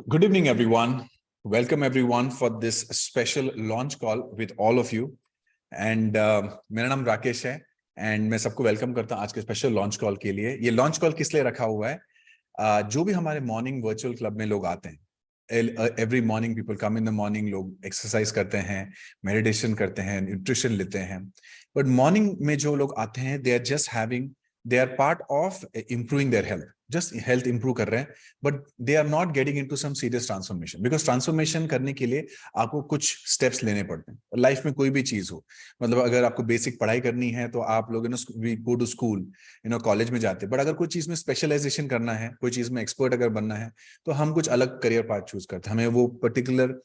Good evening, everyone. Welcome, everyone, for this special launch call with all of you. And मेरा नाम राकेश है and मैं सबको welcome करता हूँ आज के स्पेशल लॉन्च कॉल के लिए। ये लॉन्च कॉल किस लिए रखा हुआ है? जो भी हमारे मॉर्निंग वर्चुअल क्लब में लोग आते हैं, every morning people come in the morning, लोग एक्सरसाइज करते हैं, मेडिटेशन करते हैं, न्यूट्रिशन लेते हैं। बट मॉर्निंग में जो लोग आते हैं, they are part of improving their health, just health improve कर रहे हैं, but they are not getting into some serious transformation, because transformation करने के लिए आपको कुछ स्टेप्स लेने पड़ते हैं। लाइफ में कोई भी चीज हो, मतलब अगर आपको बेसिक पढ़ाई करनी है तो आप लोग गो टू स्कूल, कॉलेज में जाते हैं। बट अगर कोई चीज में स्पेशलाइजेशन करना है, कोई चीज में एक्सपर्ट अगर बनना है, तो हम कुछ अलग करियर पाथ चूज करते हैं। हमें वो पर्टिकुलर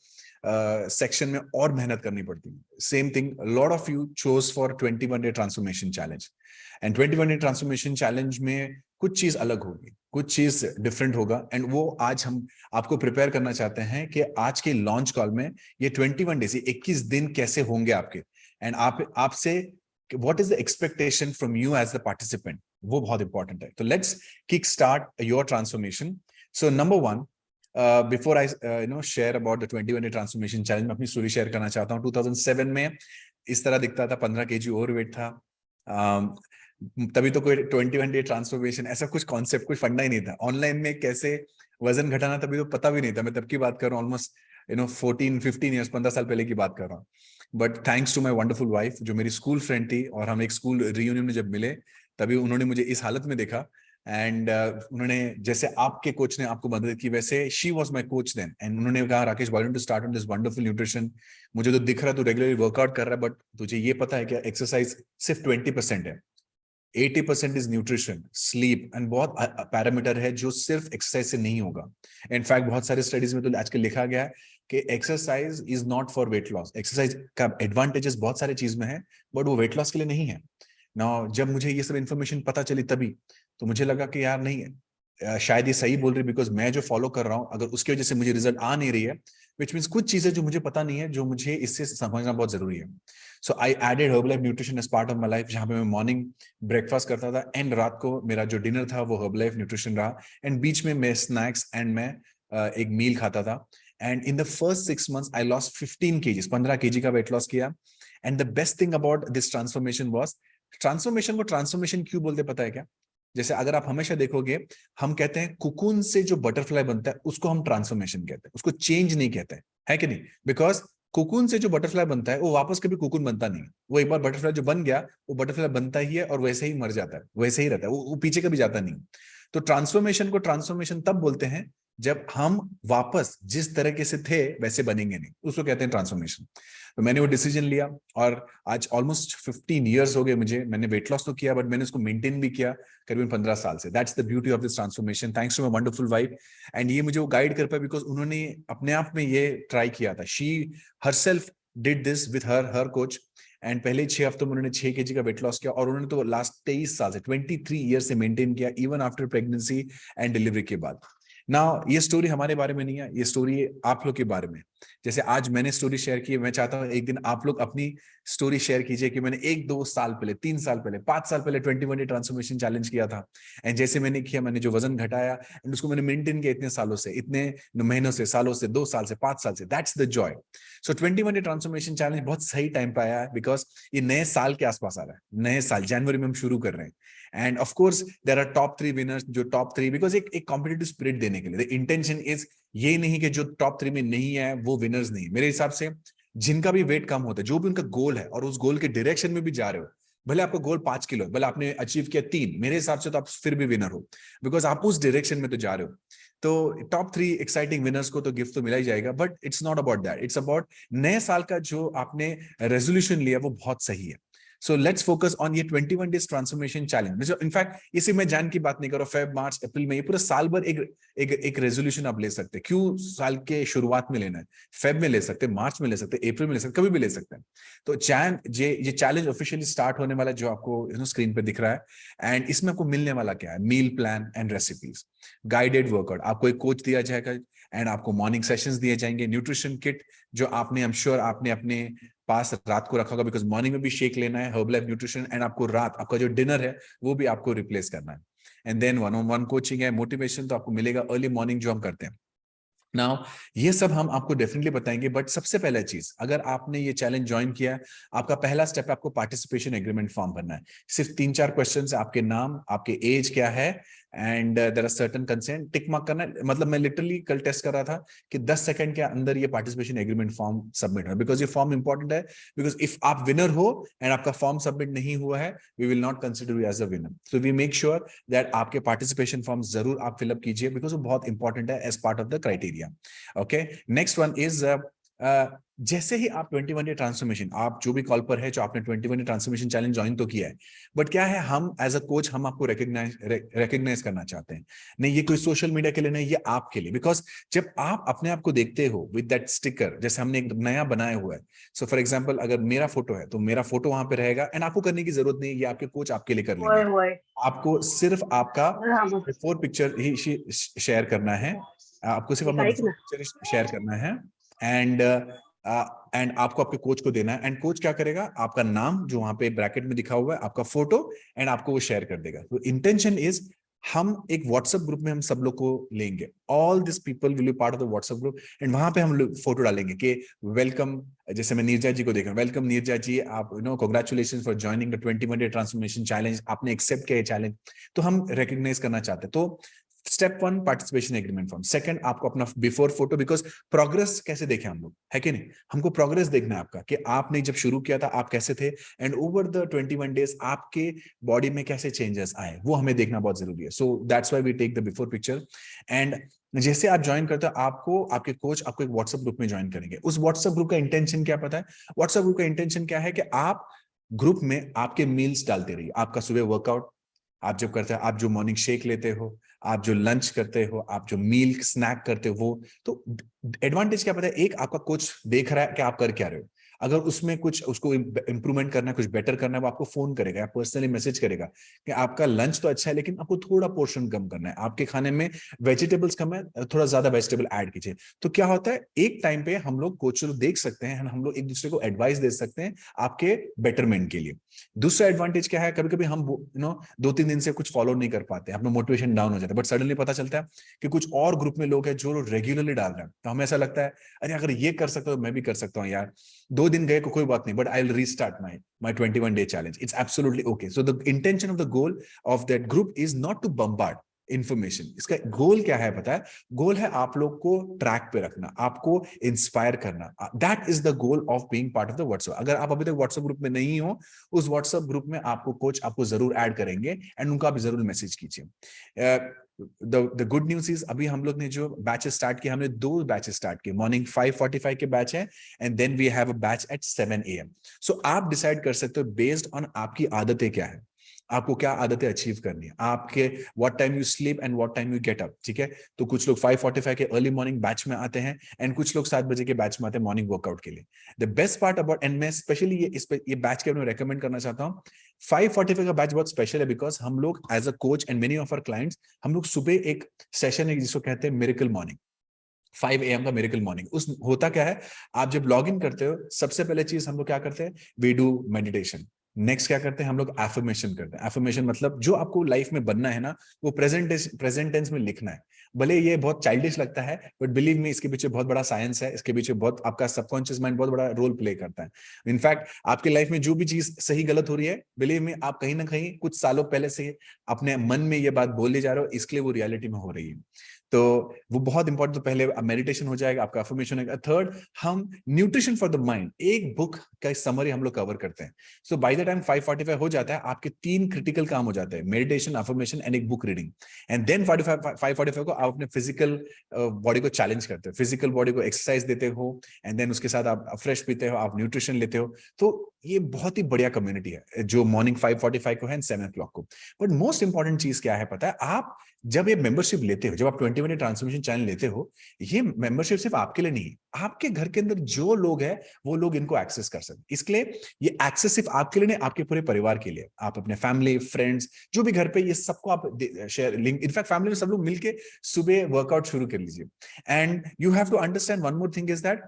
सेक्शन में और मेहनत करनी पड़ती है। Same thing, lot of you chose for 21 day transformation challenge, and 21 day transformation challenge में कुछ चीज अलग होगी, कुछ चीज डिफरेंट होगा, एंड वो आज हम आपको प्रिपेयर करना चाहते हैं कि आज के लॉन्च कॉल में ये 21 डेज, 21 दिन कैसे होंगे आपके, एंड आपसे what is the expectation from you as the participant, वो बहुत इंपॉर्टेंट है। तो let's kick start your transformation. So number one, before I share about the 21 day transformation challenge, मैं अपनी स्टोरी शेयर करना चाहता हूँ। 2007 में इस तरह दिखता था, 15 kg ओवरवेट था। तभी तो कोई 21 डे ट्रांसफॉर्मेशन ऐसा कुछ कॉन्सेप्ट, कुछ फंडा ही नहीं था। ऑनलाइन में कैसे वजन घटाना तभी तो पता भी नहीं था। मैं तब की बात कर रहा हूँ, ऑलमोस्ट 14-15 ईयर्स, 15 साल पहले की बात कर रहा हूँ। But thanks to my wonderful wife, जो मेरी स्कूल फ्रेंड थी, और हम एक स्कूल रियूनियन में जब मिले, तभी उन्होंने मुझे इस हालत में देखा। एंड उन्होंने, जैसे आपके कोच ने आपको मदद की, वैसे she was my coach then, and उन्होंने कहा, Rakesh, why don't you start on this wonderful nutrition. मुझे तो दिख रहा है तू रेगुलरली वर्कआउट कर रहा है, बट तुझे ये पता है क्या, एक्सरसाइज सिर्फ 20% है, 80% इज न्यूट्रिशन, स्लीप, एंड बहुत पैरामीटर है जो सिर्फ एक्सरसाइज से नहीं होगा। इनफैक्ट बहुत सारे स्टडीज में तो आजकल लिखा गया है कि exercise is not for weight loss. Exercise का एडवांटेजेस बहुत सारे चीज में है, बट वो वेट लॉस के लिए नहीं है ना। जब मुझे ये सब इन्फॉर्मेशन पता चली तभी तो मुझे लगा कि यार नहीं, शायद ये सही बोल रही, बिकॉज मैं जो फॉलो कर रहा हूँ, अगर उसकी वजह से मुझे रिजल्ट आ नहीं रही है, विच मीन्स कुछ चीजें जो मुझे पता नहीं है, जो मुझे इससे समझना बहुत जरूरी है। So I added Herbalife nutrition as part of my life, जहां पे मैं मॉर्निंग ब्रेकफास्ट करता था, एंड रात को मेरा जो डिनर था वो हर्बलाइफ न्यूट्रिशन रहा, एंड बीच में मैं स्नैक्स एंड मैं एक मील खाता था। And in the first 6 months I lost 15 kgs, 15 kg का वेट लॉस किया। And the best thing about this transformation was, transformation को ट्रांसफॉर्मेशन क्यों बोलते पता है क्या? जैसे अगर आप हमेशा देखोगे, हम कहते हैं कुकुन से जो बटरफ्लाई बनता है उसको हम ट्रांसफॉर्मेशन कहते हैं, उसको चेंज नहीं कहते हैं, है कि नहीं? बिकॉज कुकुन से जो बटरफ्लाई बनता है वो वापस कभी कुकुन बनता नहीं है। वो एक बार बटरफ्लाई जो बन गया, वो बटरफ्लाई बनता ही है और वैसे ही मर जाता है, वैसे ही रहता है, वो पीछे कभी जाता नहीं। तो ट्रांसफॉर्मेशन को ट्रांसफॉर्मेशन तब बोलते हैं जब हम वापस जिस तरीके से थे वैसे बनेंगे नहीं, उसको कहते हैं ट्रांसफॉर्मेशन। तो मैंने वो डिसीजन लिया, और आज ऑलमोस्ट 15 ईयर्स हो गए मुझे। मैंने वेट लॉस तो किया, बट मैंने उसको मेंटेन भी किया करीबन 15 साल से। That's the beauty of this transformation, thanks to my wonderful wife. And ये मुझे वो गाइड कर पाया बिकॉज उन्होंने अपने आप में ये ट्राई किया था। She herself did this with her coach, and पहले 6 हफ्तों में उन्होंने 6 kg का वेट लॉस किया, और उन्होंने तो लास्ट 23 साल से, 23 ईयर से मेंटेन किया, even after pregnancy and delivery के बाद। ना ये स्टोरी हमारे बारे में नहीं है, ये स्टोरी आप लोग के बारे में। जैसे आज मैंने स्टोरी शेयर की, मैं चाहता हूं एक दिन आप लोग अपनी स्टोरी शेयर कीजिए कि मैंने 1-2 साल पहले, 3 साल पहले, 5 साल पहले 21 डे ट्रांसफॉर्मेशन चैलेंज किया था, एंड जैसे मैंने किया, मैंने जो वजन घटाया, एंड उसको मैंने मेंटेन किया इतने सालों से, इतने महीनों से, सालों से, 2 साल से, 5 साल से। That's the Joy. So 21 day transformation challenge बहुत सही टाइम पे आया है, बिकॉज ये नए साल के आसपास आ रहा है। नए साल जनवरी में हम शुरू कर रहे हैं, and of course there are top 3 winners, जो टॉप 3, बिकॉज एक कॉम्पिटिटिव स्पिरिट देने के लिए। द इंटेंशन इज ये नहीं कि जो टॉप 3 में नहीं है वो विनर्स नहीं। मेरे हिसाब से जिनका भी वेट कम होता है, जो भी उनका गोल है, और उस गोल के डायरेक्शन में भी जा रहे हो, भले आपका गोल 5 किलो, भले आपने अचीव किया 3, मेरे हिसाब से तो आप फिर भी विनर हो, बिकॉज आप उस डायरेक्शन में तो जा रहे हो। तो टॉप 3 एक्साइटिंग विनर्स को तो गिफ्ट तो मिला ही जाएगा, but it's not about that, it's about नए साल का जो आपने रेजोल्यूशन लिया वो बहुत सही है। सो लेट्स फोकस ऑन ये 21 डेज ट्रांसफॉर्मेशन चैलेंज। इनफैक्ट इसी में जान की बात नहीं करो, फेब, मार्च, अप्रैल में, ये पूरा साल भर एक रेजोल्यूशन आप ले सकते हैं। क्यों साल के शुरुआत में लेना है? फेब में ले सकते हैं, मार्च में ले सकते हैं, अप्रैल में ले सकते हैं, कभी भी ले सकते हैं। तो ये चैलेंज ऑफिशियली स्टार्ट होने वाला, जो आपको स्क्रीन पे दिख रहा है, एंड इसमें आपको मिलने वाला क्या है? Meal plan and recipes, guided workout, आपको एक कोच दिया जाएगा, एंड आपको मॉर्निंग सेशंस दिए जाएंगे, न्यूट्रिशन किट जो आपने, आई एम श्योर आपने अपने पास रात को रखा होगा, बिकॉज मॉर्निंग में भी शेक लेना है, हर्बलाइफ न्यूट्रिशन, एंड आपको रात आपका जो डिनर है वो भी आपको रिप्लेस करना है। एंड देन 1-on-1 कोचिंग है, मोटिवेशन तो आपको मिलेगा अर्ली मॉर्निंग जो हम करते हैं। नाउ ये सब हम आपको डेफिनेटली बताएंगे, बट सबसे पहला चीज, अगर आपने ये चैलेंज ज्वाइन किया है, आपका पहला स्टेप है आपको पार्टिसिपेशन एग्रीमेंट फॉर्म भरना है। सिर्फ 3-4 क्वेश्चन है, आपके नाम, आपके एज क्या है, and there are certain consent, tick mark करना है। मतलब मैं लिटरली कल टेस्ट कर रहा था कि 10 सेकंड के अंदर ये पार्टिसिपेशन एग्रीमेंट फॉर्म सबमिट हो, बिकॉज ये फॉर्म इंपॉर्टेंट है। बिकॉज इफ आप विनर हो एंड आपका फॉर्म सबमिट नहीं हुआ है, we will not consider you as a winner. So we make sure that आपके पार्टिसिपेशन फॉर्म जरूर आप फिलअप कीजिए, बिकॉज वो बहुत इंपॉर्टेंट है as part of the criteria. Okay, next one is जैसे ही आप 21 डे ट्रांसफॉर्मेशन, आप जो भी कॉल पर है, जो आपने 21 डे ट्रांसफॉर्मेशन चैलेंज ज्वाइन तो किया है, बट क्या है, हम एज अ कोच हम आपको रिकॉग्नाइज करना चाहते हैं। नहीं, ये कोई सोशल मीडिया के लिए नहीं, ये आपके लिए। बिकॉज जब आप अपने आप को देखते हो विद दैट स्टिकर, जैसे हमने एक नया बनाया हुआ है, सो फॉर एग्जाम्पल अगर मेरा फोटो है तो मेरा फोटो वहां पे रहेगा, एंड आपको करने की जरूरत नहीं, ये आपके कोच आपके लिए कर लेंगे। होय होय आपको सिर्फ आपका हाँ बोल बिफोर पिक्चर ही शेयर करना है, आपको सिर्फ ठीक अपना है बिफोर ना पिक्चर शेयर करना है, एंड एंड आपको आपके कोच को देना है। एंड कोच क्या करेगा, आपका नाम जो वहां पे ब्रैकेट में दिखा हुआ है, आपका फोटो, एंड आपको वो शेयर कर देगा। तो इंटेंशन इज, हम एक व्हाट्सएप ग्रुप में हम सब लोग को लेंगे, all this people will be part of the WhatsApp group, and वहां पे हम लोग फोटो डालेंगे कि वेलकम। जैसे मैं नीरजा जी को देख रहा हूं, वेलकम नीरजा जी, आप congratulations for joining the 21 day transformation challenge, आपने एक्सेप्ट किया ये चैलेंज। तो हम रिकॉग्नाइज करना चाहते हैं। तो step 1 participation agreement form. Second, आपको अपना बिफोर फोटो, बिकॉज प्रोग्रेस कैसे देखें हम लोग, है कि नहीं, हमको प्रोग्रेस देखना है आपका, कि आपने जब शुरू किया था आप कैसे थे, एंड ओवर द 21 डेज आपके बॉडी में कैसे चेंजेस आए, वो हमें देखना बहुत जरूरी है। So that's why we take the before picture. And जैसे आप ज्वाइन करते हो, आपको आपके कोच आपको एक व्हाट्सएप ग्रुप में ज्वाइन करेंगे। उस व्हाट्सएप ग्रुप का इंटेंशन क्या पता है? व्हाट्सएप ग्रुप का इंटेंशन क्या है कि आप ग्रुप में आपके मील्स डालते रहिए, आपका सुबह वर्कआउट आप जब करते हैं, आप जो मॉर्निंग शेक लेते हो, आप जो लंच करते हो, आप जो मील स्नैक करते हो, वो तो एडवांटेज क्या पता है? एक, आपका कोच देख रहा है कि आप कर क्या रहे हो, अगर उसमें कुछ उसको इंप्रूवमेंट करना है, कुछ बेटर करना है, वो आपको फोन करेगा या पर्सनली मैसेज करेगा कि आपका लंच तो अच्छा है लेकिन आपको थोड़ा पोर्शन कम करना है, आपके खाने में वेजिटेबल्स कम है, थोड़ा ज्यादा वेजिटेबल ऐड कीजिए। तो क्या होता है, एक टाइम पे हम लोग कोच लोग देख सकते हैं, हम लोग एक दूसरे को एडवाइस दे सकते हैं आपके बेटरमेंट के लिए। दूसरा एडवांटेज क्या है, कभी कभी हम 2-3 दिन से कुछ फॉलो नहीं कर पाते, अपना मोटिवेशन डाउन हो जाता है, बट सडनली पता चलता है कि कुछ और ग्रुप में लोग हैं जो रेगुलरली डाल रहे हैं, तो हमें ऐसा लगता है अरे अगर ये कर सकता तो मैं भी कर सकता हूँ यार। 2 दिन गए कोई बात नहीं, but I will restart my 21 day challenge, it's absolutely okay. So the intention of the goal of that group is not to bombard information. इसका गोल क्या है पता है? गोल है आप लोग को ट्रैक पे रखना, आपको इंस्पायर करना। That is the goal of being part of the WhatsApp. अगर आप अभी तक व्हाट्सएप ग्रुप में नहीं हो, उस व्हाट्सएप ग्रुप में आपको कोच आपको जरूर ऐड करेंगे, एंड उनका आप जरूर मैसेज कीजिए। द गुड न्यूज इज, अभी हम लोग ने जो बैचेस स्टार्ट किए, हमने 2 बैचेस स्टार्ट किए। मॉर्निंग 5:45 के बैच है, and then we have a batch at 7 AM। सो आप डिसाइड कर सकते हो बेस्ड ऑन आपकी आदतें क्या है, आपको क्या आदतें अचीव करनी है, आपके what time you sleep and what time you get up. ठीक है, तो कुछ लोग 5:45 के अर्ली मॉर्निंग बैच में आते हैं, एंड कुछ लोग 7 बजे के बैच में आते हैं मॉर्निंग वर्कआउट के लिए। The best part about, and मैं स्पेशली ये बैच के रेकमेंड करना चाहता हूँ। 5:45 का बैच बहुत स्पेशल है, बिकॉज हम लोग as a coach and many of our clients, हम लोग सुबह एक सेशन है जिसको कहते हैं मिरेकल मॉर्निंग, 5 AM का मिरेकल मॉर्निंग। उस होता क्या है, आप जब लॉग इन करते हो, सबसे पहले चीज हम लोग क्या करते हैं, वी डू मेडिटेशन। नेक्स्ट क्या करते हैं, हम लोग एफर्मेशन करते हैं। एफर्मेशन मतलब जो आपको लाइफ में बनना है ना, वो प्रेजेंट टेंस में लिखना है। भले ये बहुत चाइल्डिश लगता है, बट बिलीव मी, इसके पीछे बहुत बड़ा साइंस है, इसके पीछे बहुत आपका सबकॉन्शियस माइंड बहुत बड़ा रोल प्ले करता है। इनफैक्ट आपकी लाइफ में जो भी चीज सही गलत हो रही है, बिलीव मी, आप कहीं ना कहीं कुछ सालों पहले से अपने मन में ये बात बोले जा रहे हो, इसके लिए वो रियलिटी में हो रही है। तो वो बहुत इंपॉर्टेंट। तो पहले मेडिटेशन हो जाएगा, आपका अफर्मेशन होगा। थर्ड, हम न्यूट्रिशन फॉर द माइंड, एक बुक का समरी हम लोग कवर करते हैं। सो बाय द टाइम 5:45 हो जाता है, आपके 3 क्रिटिकल काम हो जाते हैं, मेडिटेशन, अफर्मेशन एंड एक बुक रीडिंग। एंड देन 5:45 को आप अपने फिजिकल बॉडी को चैलेंज करते हो, फिजिकल बॉडी को एक्सरसाइज देते हो, एंड देन उसके साथ आप फ्रेश पीते हो, आप न्यूट्रिशन लेते हो। तो ये बहुत ही बढ़िया कम्युनिटी है जो मॉर्निंग 5:45 को है एंड 7 o'clock को। बट मोस्ट इंपॉर्टेंट चीज क्या है पता है? आप जब ये मेंबरशिप लेते हो, जब आप 21 ट्रांसफॉर्मेशन चैनल लेते हो, ये मेंबरशिप सिर्फ आपके लिए नहीं है, आपके घर के अंदर जो लोग हैं वो लोग इनको एक्सेस कर सकते। इसके लिए ये एक्सेस सिर्फ आपके लिए नहीं, आपके पूरे परिवार के लिए। आप अपने फैमिली फ्रेंड्स जो भी घर पे, ये सबको आप शेयर लिंक, इनफैक्ट फैमिली में सब लोग मिलके सुबह वर्कआउट शुरू कर लीजिए। And you have to understand one more thing is that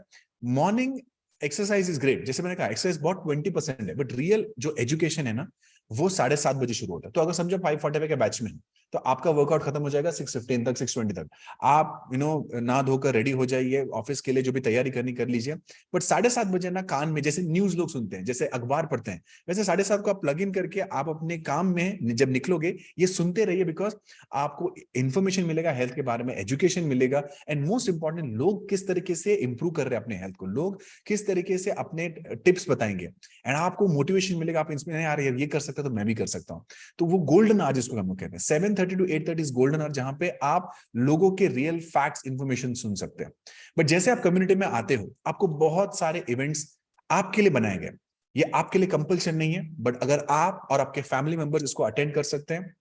morning exercise is great. जैसे मैंने कहा एक्सरसाइज बहुत 20% है, बट रियल जो एजुकेशन है ना, वो 7:30 बजे शुरू होता है। तो अगर समझो 5:45 के बैच में, तो आपका वर्कआउट खत्म हो जाएगा 6:15 तक, 6:20 तक। आप ना धोकर रेडी हो जाइए, ऑफिस के लिए जो भी तैयारी करनी कर लीजिए। बट 7:30 ना कान में, जैसे न्यूज लोग सुनते हैं, जैसे अखबार पढ़ते हैं, वैसे 7:30 को आप प्लग इन करके आप अपने काम में जब निकलोगे ये सुनते रहिए, बिकॉज आपको इंफॉर्मेशन मिलेगा हेल्थ के बारे में, एजुकेशन मिलेगा, एंड मोस्ट इंपॉर्टेंट लोग किस तरीके से इंप्रूव कर रहे हैं अपने हेल्थ को, लोग किस तरीके से अपने टिप्स बताएंगे, एंड आपको मोटिवेशन मिलेगा, आप इंस्पिरेशन, यार ये कर सकता तो मैं भी कर सकता हूं। तो वो गोल्डन आवर जिसको हम लोग कहते हैं, 7:30 to 8:30 इज गोल्डन आवर, जहां पे आप लोगों के रियल फैक्ट्स इंफॉर्मेशन सुन सकते हैं। बट जैसे आप कम्युनिटी में आते हो, आपको बहुत सारे इवेंट्स आपके लिए बनाए गए, ये आपके लिए कंपल्सन नहीं है, बट अगर आप और आपके फैमिली मेंबर्स इसको अटेंड कर सकते हैं,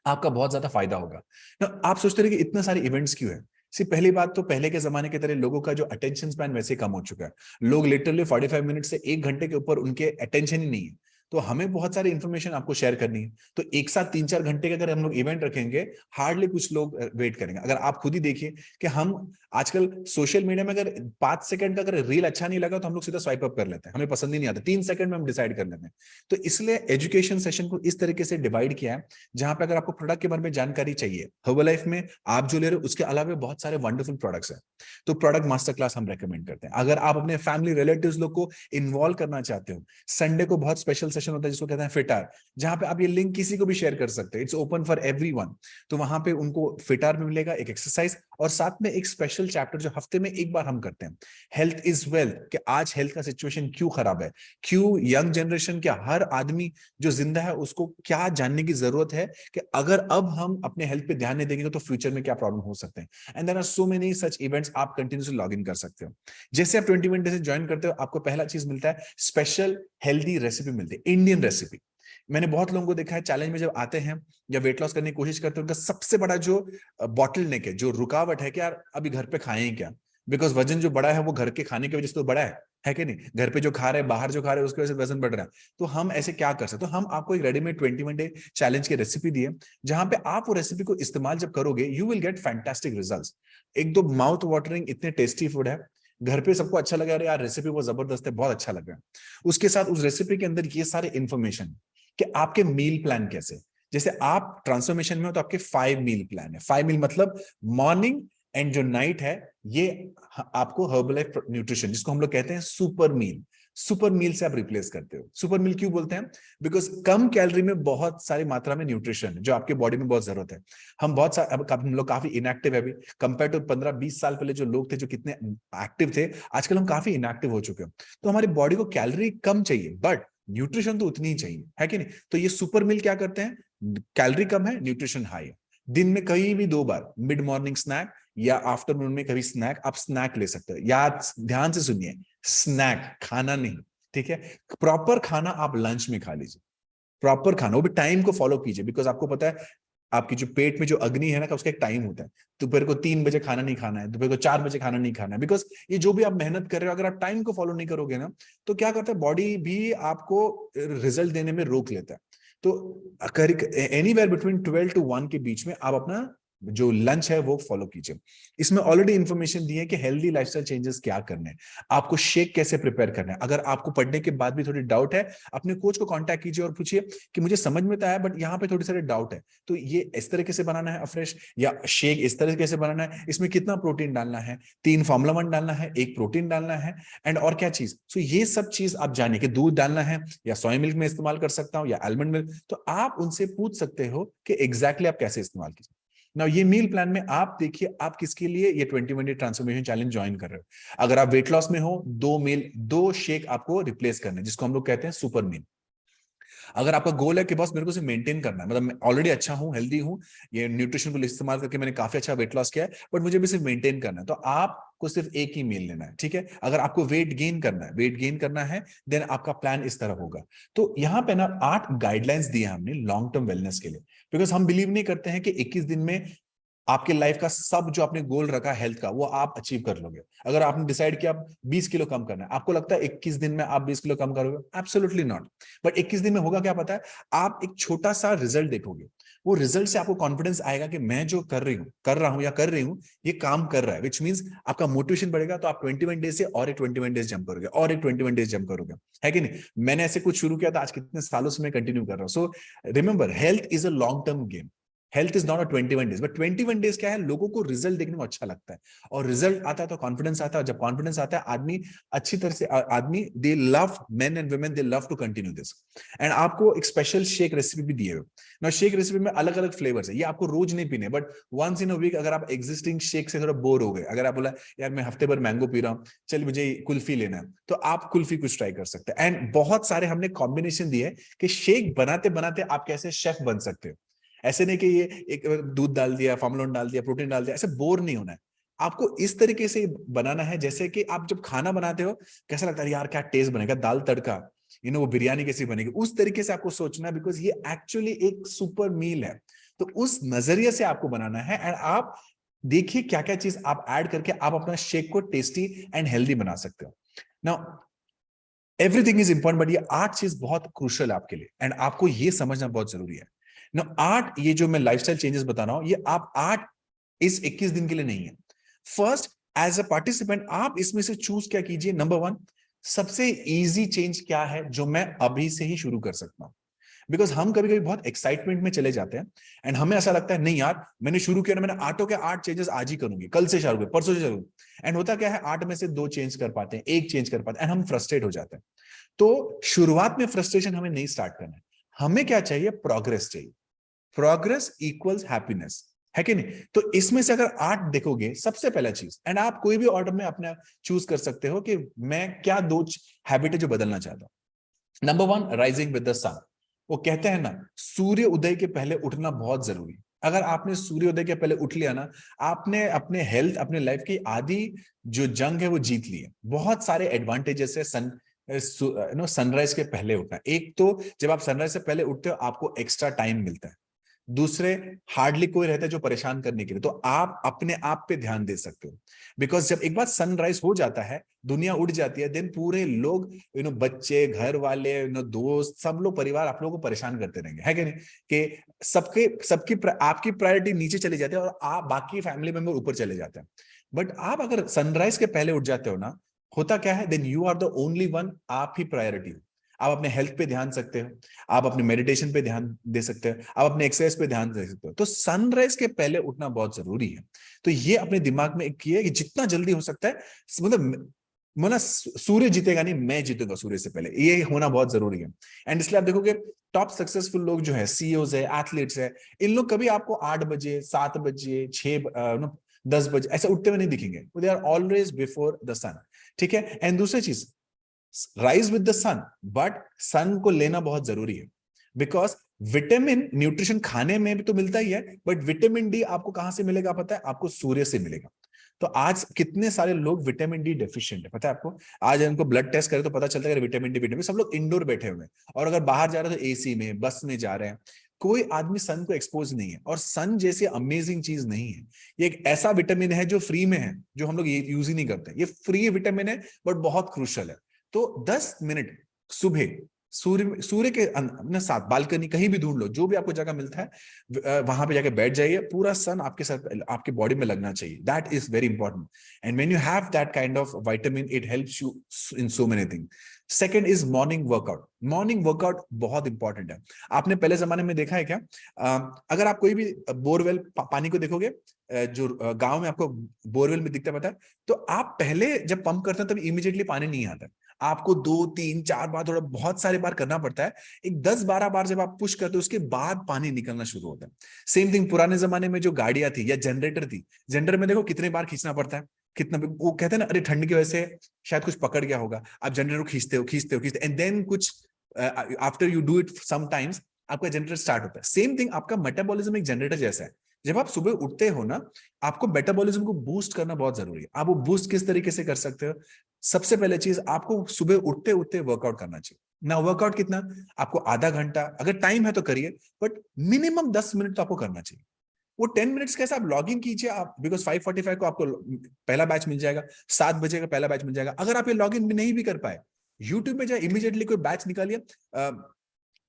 आपका बहुत ज्यादा फायदा होगा ना। आप सोचते रहे कि इतने सारे इवेंट्स क्यों है? सिर्फ पहली बात तो पहले के जमाने की तरह लोगों का जो अटेंशन स्पैन वैसे कम हो चुका है। लोग लिटरली 45 मिनट से 1 घंटे के ऊपर उनके अटेंशन ही नहीं है। तो हमें बहुत सारी इंफॉर्मेशन आपको शेयर करनी है, तो एक साथ 3-4 घंटे का अगर हम लोग इवेंट रखेंगे, हार्डली कुछ लोग वेट करेंगे। अगर आप खुद ही देखिए कि हम आजकल सोशल मीडिया में अगर 5 सेकंड का अगर रील अच्छा नहीं लगा तो हम लोग सीधा स्वाइप अप कर लेते हैं, हमें पसंद ही नहीं आता, 3 सेकंड में हम डिसाइड कर लेते हैं। तो इसलिए एजुकेशन सेशन को इस तरीके से डिवाइड किया है, जहां पे अगर आपको प्रोडक्ट के बारे में जानकारी चाहिए, हर्बल लाइफ में आप जो ले रहे हो उसके अलावा बहुत सारे वंडरफुल प्रोडक्ट्स हैं, तो प्रोडक्ट मास्टर क्लास हम रेकमेंड करते हैं। अगर आप अपने फैमिली रिलेटिव्स लोग को इन्वॉल्व करना चाहते हो, संडे को बहुत स्पेशल सेशन होता है जिसको कहते हैं फिटार, जहां पे आप ये लिंक किसी को भी शेयर कर सकते हैं, इट्स ओपन फॉर एवरीवन। तो वहां पे उनको फिटार में मिलेगा एक एक्सरसाइज, और साथ में एक स्पेशल चैप्टर जो हफ्ते में एक बार हम करते हैं, हेल्थ इज वेल्थ, कि आज हेल्थ का सिचुएशन क्यों खराब है, क्यों यंग जनरेशन, क्या हर आदमी जो जिंदा है उसको क्या जानने की जरूरत है, कि अगर अब हम अपने हेल्थ पे ध्यान नहीं देंगे तो फ्यूचर में क्या प्रॉब्लम हो सकते हैं। And there are so many such events, आप कंटिन्यूसली लॉग इन कर सकते हो। जैसे आप 21 डेज ज्वाइन करते हो, आपको पहला चीज मिलता है, स्पेशल हेल्दी रेसिपी मिलती है, इंडियन रेसिपी। मैंने बहुत लोगों को देखा है चैलेंज में जब आते हैं या वेट लॉस करने की कोशिश करते हैं, उनका सबसे बड़ा जो बॉटल नेक है, जो रुकावट है कि यार अभी घर पे खाएं क्या, बिकॉज वजन जो बड़ा है वो घर के खाने की वजह से तो बड़ा है कि नहीं? घर पे जो खा रहे हैं, बाहर जो खा रहे हैं, उसकी वजह से वजन बढ़ रहा है। तो हम ऐसे क्या कर सकते हैं? तो हम आपको एक रेडीमेड 21 डे चैलेंज की रेसिपी दी है, जहां पे आप वो रेसिपी को इस्तेमाल जब करोगे, you will get fantastic results. एक दो माउथ वाटरिंग इतने टेस्टी फूड है, घर पे सबको अच्छा लगा, यार रेसिपी बहुत जबरदस्त है, बहुत अच्छा लगा। उसके साथ उस रेसिपी के अंदर ये सारे इंफॉर्मेशन कि आपके मील प्लान कैसे, जैसे आप ट्रांसफॉर्मेशन में हो तो आपके 5 मील प्लान है, 5 मील मतलब मॉर्निंग एंड जो नाइट है, ये आपको हर्बलाइफ न्यूट्रिशन, जिसको हम लोग कहते हैं सुपर मील, सुपर मील से आप रिप्लेस करते हो। सुपर मील क्यों बोलते हैं? बिकॉज कम कैलोरी में बहुत सारी मात्रा में न्यूट्रिशन जो आपके बॉडी में बहुत जरूरत है। हम बहुत सारे, अब हम लोग काफी इनएक्टिव है अभी, कंपेयर टू 15-20 साल पहले जो लोग थे जो कितने एक्टिव थे, आजकल हम काफी इनएक्टिव हो चुके हैं। तो हमारी बॉडी को कैलोरी कम चाहिए, बट न्यूट्रिशन तो उतनी ही चाहिए, है कि नहीं? तो ये सुपर मील क्या करते हैं, कैलोरी कम है, न्यूट्रिशन हाई है। दिन में कहीं भी 2 बार, मिड मॉर्निंग स्नैक या आफ्टरनून में कभी स्नैक, आप स्नैक ले सकते हो। याद ध्यान से सुनिए, स्नैक खाना नहीं, ठीक है? प्रॉपर खाना आप लंच में खा लीजिए, प्रॉपर खाना, वो भी टाइम को फॉलो कीजिए, बिकॉज आपको पता है आपकी जो पेट में जो अग्नि है ना, उसका एक टाइम होता है। दोपहर को 3 बजे खाना नहीं खाना है, दोपहर को 4 बजे खाना नहीं खाना है, बिकॉज ये जो भी आप मेहनत कर रहे हो, अगर आप टाइम को फॉलो नहीं करोगे ना, तो क्या करता है, बॉडी भी आपको रिजल्ट देने में रोक लेता है। तो एनीवेयर बिटवीन 12 to 1 के बीच में आप अपना जो लंच है वो फॉलो कीजिए। इसमें ऑलरेडी इंफॉर्मेशन दी है कि हेल्दी लाइफस्टाइल चेंजेस क्या करने हैं, आपको शेक कैसे प्रिपेयर करना है। अगर आपको पढ़ने के बाद भी थोड़ी डाउट है, अपने कोच को कांटेक्ट कीजिए और पूछिए कि मुझे समझ में तो आया, बट यहाँ पे थोड़ी सारे डाउट है, तो ये इस तरीके से बनाना है अफ्रेश, या शेक इस तरीके से बनाना है, इसमें कितना प्रोटीन डालना है, 3 फॉर्मूला 1 डालना है, 1 प्रोटीन डालना है, एंड और क्या चीज। सो ये सब चीज आप जानिए कि दूध डालना है या सोया मिल्क में इस्तेमाल कर सकता हूँ या आलमंड मिल्क, तो आप उनसे पूछ सकते हो कि एग्जैक्टली आप कैसे इस्तेमाल कीजिए। नाउ ये मील प्लान में आप देखिए आप किसके लिए ये 21 डे ट्रांसफॉर्मेशन चैलेंज ज्वाइन कर रहे हो। अगर आप वेट लॉस में हो, 2 शेक आपको रिप्लेस करने, जिसको हम लोग कहते हैं सुपर मील। अगर आपका गोल है कि बस मेरे को सिर्फ मेंटेन करना है, मतलब मैं ऑलरेडी अच्छा हूं, हेल्दी हूं, ये न्यूट्रिशन को इस्तेमाल करके मैंने काफी अच्छा वेट लॉस किया है, बट मुझे भी सिर्फ मेंटेन करना है, तो आपको सिर्फ एक ही मील लेना है, ठीक है? अगर आपको वेट गेन करना है, देन आपका प्लान इस तरह होगा। तो यहाँ पे ना 8 गाइडलाइंस दिए हमने लॉन्ग टर्म वेलनेस के लिए, बिकॉज हम बिलीव नहीं करते हैं कि 21 दिन में आपके लाइफ का सब जो आपने गोल रखा हेल्थ का वो आप अचीव कर लोगे। अगर आपने डिसाइड किया आप 20 किलो कम करना है, आपको लगता है 21 दिन में आप 20 किलो कम करोगे? Absolutely not. बट 21 दिन में होगा क्या पता है, आप एक छोटा सा रिजल्ट देखोगे, वो रिजल्ट से आपको कॉन्फिडेंस आएगा कि मैं जो कर रहा हूं या कर रही हूं ये काम कर रहा है, विच मींस आपका मोटिवेशन बढ़ेगा। तो आप 21 डेज से और एक 21 डेज जंप करोगे, और एक 21 डेज जंप करोगे, है कि नहीं? मैंने ऐसे कुछ शुरू किया था, आज कितने सालों से मैं कंटिन्यू कर रहा हूं। So remember, health is a long term game. Health is not a 21 days, but 21 days क्या है, लोगों को रिजल्ट देखने में अच्छा लगता है, और रिजल्ट आता है तो कॉन्फिडेंस आता है, जब कॉन्फिडेंस आता है आदमी अच्छी तरह से, आदमी they love, men and women they love to continue this. And आपको एक स्पेशल शेक रेसिपी भी दिए हुए ना, शेक रेसिपी में अलग अलग फ्लेवर्स है, ये आपको रोज नहीं पीने, but once in a week अगर आप एग्जिस्टिंग शेक से थोड़ा बोर हो गए, अगर आप बोला यार मैं हफ्ते भर मैंगो पी रहा हूँ, चल मुझे कुल्फी लेना है, तो आप कुल्फी कुछ ट्राई कर सकते हैं। एंड बहुत सारे हमने कॉम्बिनेशन दिए कि शेक बनाते बनाते आप कैसे शेफ बन सकते हो। ऐसे नहीं कि ये एक दूध डाल दिया, फार्मूलोन डाल दिया, प्रोटीन डाल दिया, ऐसे बोर नहीं होना है। आपको इस तरीके से बनाना है जैसे कि आप जब खाना बनाते हो कैसा लगता है, यार क्या टेस्ट बनेगा, दाल तड़का, वो बिरयानी कैसी बनेगी, उस तरीके से आपको सोचना है, बिकॉज ये एक्चुअली एक सुपर मील है। तो उस नजरिए से आपको बनाना है, एंड आप देखिए क्या क्या चीज आप ऐड करके आप अपना शेक को टेस्टी एंड हेल्दी बना सकते हो। Now everything is important, but ये 8 चीज बहुत क्रूशियल है आपके लिए, एंड आपको ये समझना बहुत जरूरी है। ना 8, ये जो मैं लाइफस्टाइल चेंजेस बता रहा हूं, ये आप 8 इस 21 दिन के लिए नहीं है। फर्स्ट, एज अ पार्टिसिपेंट आप इसमें से चूज क्या कीजिए, नंबर 1, सबसे इजी चेंज क्या है जो मैं अभी से ही शुरू कर सकता हूं। बिकॉज हम कभी कभी बहुत एक्साइटमेंट में चले जाते हैं, एंड हमें ऐसा लगता है नहीं यार मैंने शुरू किया ना, मैंने 8 के 8 चेंजेस आज ही करूंगी, कल से शुरू, परसों से शुरू, एंड होता क्या है 8 में से 2 चेंज कर पाते हैं, 1 चेंज कर पाते हैं, एंड हम फ्रस्ट्रेट हो जाते हैं। तो शुरुआत में फ्रस्ट्रेशन हमें नहीं स्टार्ट करना है, हमें क्या चाहिए, प्रोग्रेस चाहिए। प्रोग्रेस इक्वल्स हैप्पीनेस, है कि नहीं। तो इसमें से अगर 8 देखोगे, सबसे पहला चीज, एंड आप कोई भी ऑर्डर में अपने चूज कर सकते हो कि मैं क्या 2 हैबिट है जो बदलना चाहता हूं। नंबर 1, राइजिंग विद द सन। वो कहते हैं ना, सूर्य उदय के पहले उठना बहुत जरूरी। अगर आपने सूर्योदय के पहले उठ लिया ना, आपने अपने हेल्थ, अपने लाइफ की आधी जो जंग है वो जीत ली है। बहुत सारे एडवांटेजेस है सनराइज के पहले उठना। एक तो जब आप सनराइज से पहले उठते हो आपको एक्स्ट्रा टाइम मिलता है, दूसरे हार्डली कोई रहता है जो परेशान करने के लिए, तो आप अपने आप पे ध्यान दे सकते हो। बिकॉज जब एक बार सनराइज हो जाता है, दुनिया उड़ जाती है, देन पूरे लोग बच्चे, घर वाले, दोस्त, सब लोग, परिवार आप लोगों को परेशान करते रहेंगे, है कि नहीं, कि सबके सबकी आपकी प्रायोरिटी नीचे चली जाती है और आप बाकी फैमिली मेंबर ऊपर चले जाते हैं। बट आप अगर सनराइज के पहले उठ जाते हो ना, होता क्या है, then you are the only one, आप ही प्रायोरिटी। आप अपने हेल्थ पे ध्यान सकते हो, आप अपने मेडिटेशन पे ध्यान दे सकते हो, आप अपने एक्सरसाइज पे ध्यान दे सकते हो। तो सनराइज के पहले उठना बहुत जरूरी है। तो ये अपने दिमाग में किए कि जितना जल्दी हो सकता है, मतलब सूर्य जीतेगा नहीं, मैं जीतूंगा सूर्य से पहले, ये होना बहुत जरूरी है। एंड इसलिए आप देखोगे टॉप सक्सेसफुल लोग जो है, सीईओज है, एथलीट्स है, इन लोग कभी आपको 8 बजे, 7 बजे, 10 बजे ऐसे उठते हुए नहीं दिखेंगे, they are always before the sun. ठीक है। एंड दूसरी चीज, rise with the sun, but sun को लेना बहुत जरूरी है। बिकॉज विटामिन न्यूट्रिशन खाने में भी तो मिलता ही है, बट विटामिन डी आपको कहां से मिलेगा पता है, आपको सूर्य से मिलेगा। तो आज कितने सारे लोग विटामिन डी डेफिशिएंट है पता है आपको। आज उनको ब्लड टेस्ट करें तो पता चलता है कि विटामिन डी, विटामिन, सब लोग इंडोर बैठे हुए हैं, और अगर बाहर जा रहे हैं तो एसी में, बस में जा रहे हैं, कोई आदमी सन को एक्सपोज नहीं है। और सन जैसी अमेजिंग चीज नहीं है, ये एक ऐसा विटामिन है जो फ्री में है, जो हम लोग ये यूज ही नहीं करते। ये फ्री विटामिन है, बट बहुत क्रूशल है। तो 10 मिनट सुबह सूर्य के अपने साथ बालकनी कहीं भी ढूंढ लो, जो भी आपको जगह मिलता है वहां पे जाके बैठ जाइए, पूरा सन आपके साथ, आपके बॉडी में लगना चाहिए। That is very important, and when you have that kind of vitamin, it helps you in so many thing. Second is morning workout. Morning workout बहुत इंपॉर्टेंट है। आपने पहले जमाने में देखा है क्या, अगर आप कोई भी बोरवेल पानी को देखोगे, जो गांव में आपको बोरवेल में दिखता है पता है, तो आप पहले जब पंप करते हैं तब इमीडिएटली पानी नहीं आता, आपको 2 3 4 बार, थोड़ा बहुत सारे बार करना पड़ता है। एक 10-12 बार जब आप पुश करते हो उसके बाद पानी निकलना शुरू होता है। सेम थिंग पुराने जमाने में जो गाड़ियां थी या जनरेटर थी, जनरेटर में देखो कितने बार खींचना पड़ता है, कितना, वो कहते हैं ना, अरे ठंड की वजह से शायद कुछ पकड़ गया होगा, आप जनरेटर खींचते हो खींचते हो खींचते, एंड देन कुछ after you do it sometimes आपका जनरेटर स्टार्ट होता है। सेम थिंग, आपका मेटाबॉलिज्म एक जनरेटर जैसा है। जब आप सुबह उठते हो ना, आपको मेटाबॉलिज्म को बूस्ट करना बहुत जरूरी है। आप वो बूस्ट किस तरीके से कर सकते हो, सबसे पहले चीज, आपको सुबह उठते उठते वर्कआउट करना चाहिए ना। वर्कआउट कितना, आपको आधा घंटा, अगर टाइम है तो करिए, बट मिनिमम 10 मिनट तो आपको करना चाहिए। वो 10 मिनट्स कैसे, आप लॉग इन कीजिए आप, बिकॉज 5:45 को आपको पहला बैच मिल जाएगा, 7 बजे का पहला बैच मिल जाएगा। अगर आप ये लॉग इन भी नहीं भी कर पाए, यूट्यूब में जाए, इमीडिएटली कोई बैच निकालिए,